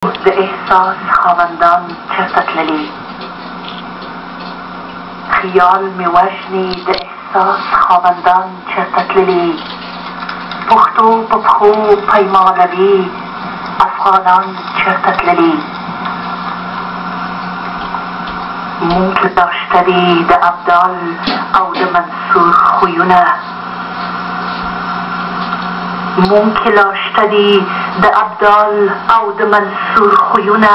د احساس خاوندان چرته تللي خیال مې وژني د احساس خاوندان چرته تللي پښتو په پښو پیمانوي افغانان چرته تللي مونږ داشته دي د ابدال او د منصور خویونه مونږ لاشته دي د ابدال او د منصور خویونه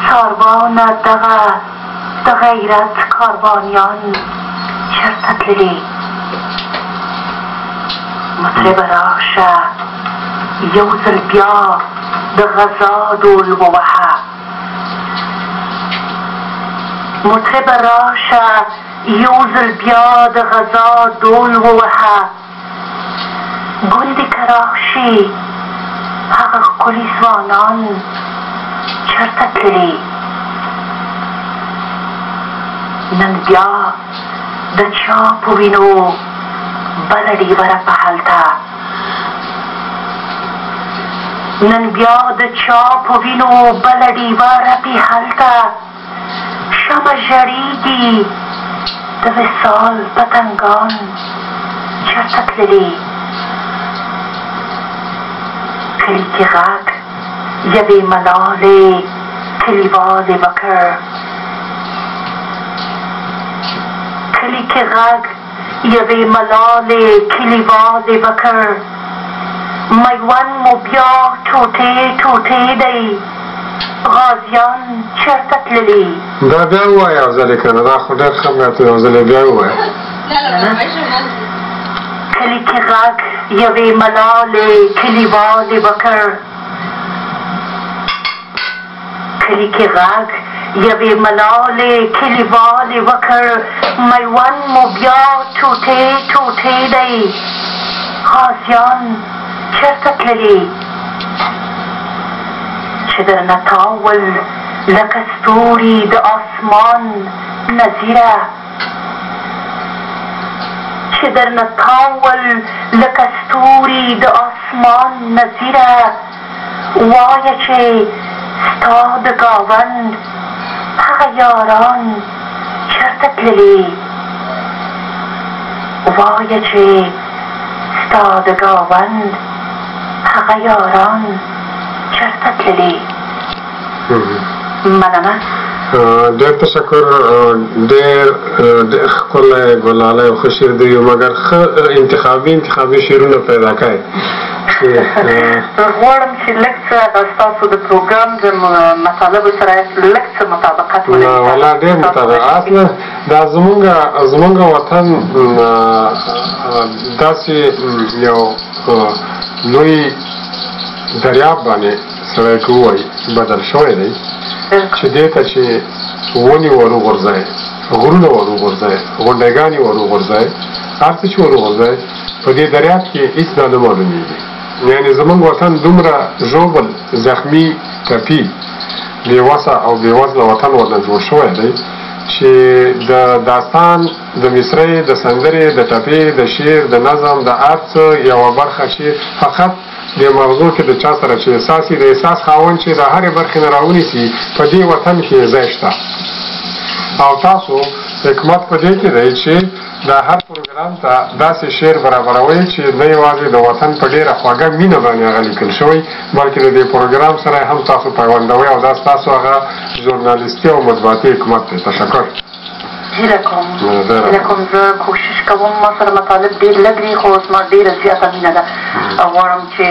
څاروانه دغه د غیرت کاروانیان چرته تللي مطربه راشه یو ځل بیا د غزا ډول ووهه مطربه راشه یو ځل بیا د غزا ډول ووهه ګوندې که راشي هغه ښکلي ځوانان چرته تللي نن بیا د چا په وینو بله ډیوره په هلته نن بیا د چا په وینو بله ډیوره په هلته شمه ژړېږي د وصال پتنګان چرته تللي کلی کې غږ یوې ملالې کلیوالې وکړ کلی کې غږ یوې ملالې کلیوالې وکړ میوند مو بیا ټوټې ټوټې دی غازیان چرته تللي دا بیا ووایه یو ځلې که نه دا خو ډېر ښه ماته یو ځلې بیا ووایه کلی کې غږ یوې ملالې کلیوالې وکړ کلی کې غږ یوې ملالې کلیوالې وکړ میوند مو بیا ټوټې ټوټې دی غازیان چرته تللي چې درنه تاول لکه ستوري د آسمان نظیره چې درنه تاول لکه ستوري د آسمان نظیره وایه چې ستا د ګاوند هغه یاران چرته تللي وایه چې ستا د ګاوند هغه یاران چرته تللي مننه ډېر تشکر ډېر ښکلی ګلالی او ښه شعر دی مګر ښه انتخابي شعرونه پیدا کړئ غواړم چې لږ څه ستاسو د پروګرام د مطالبو سره لږ څه مطابقت ولري نه والله ډېر مطابقت نه دا زمونږ وطن داسې یو لوی دریاب باندې سړی که ووایي بدل شوی دی چې دې ته چې ونې ور وغورځوئ غرونه ور وغورځوئ غونډیګانې ور وغورځوئ هر څه چې ور وغورځوئ په دې دریاب کې هېڅ دا نه معلومېږي یعنې زموږ وطن دومره ژوبل زخمي ټپي بېوسه او بېوزله وطن ورنه جوړ شوی دی چې د داستان د مصرۍ د سندرې د ټپې د شعر د نظم د هر څه یوه برخه چې فقط د مغزو کې د چا سره چې احساس د احساس خاوند چې د هرې برخې نه راونیسي په دې وطن کې ځای شته او تاسو حکمت په دې کې دی چې د هر پروګرام ته داسې شعر برابروئ چې نه یوازې د وطن په ډېره خوږه مینه باندې هغه لیکل شوی بلکې د دې پروګرام سره هم تاسو پیوندوئ او دا ستاسو هغه ژورنالیستي او مطبوعاتي حکمت دی تشکر هیله کوم زه کوشش کوم ما سره مطالب ډېر لږ دي خو زما ډېره زیاته مینه ده غواړم چې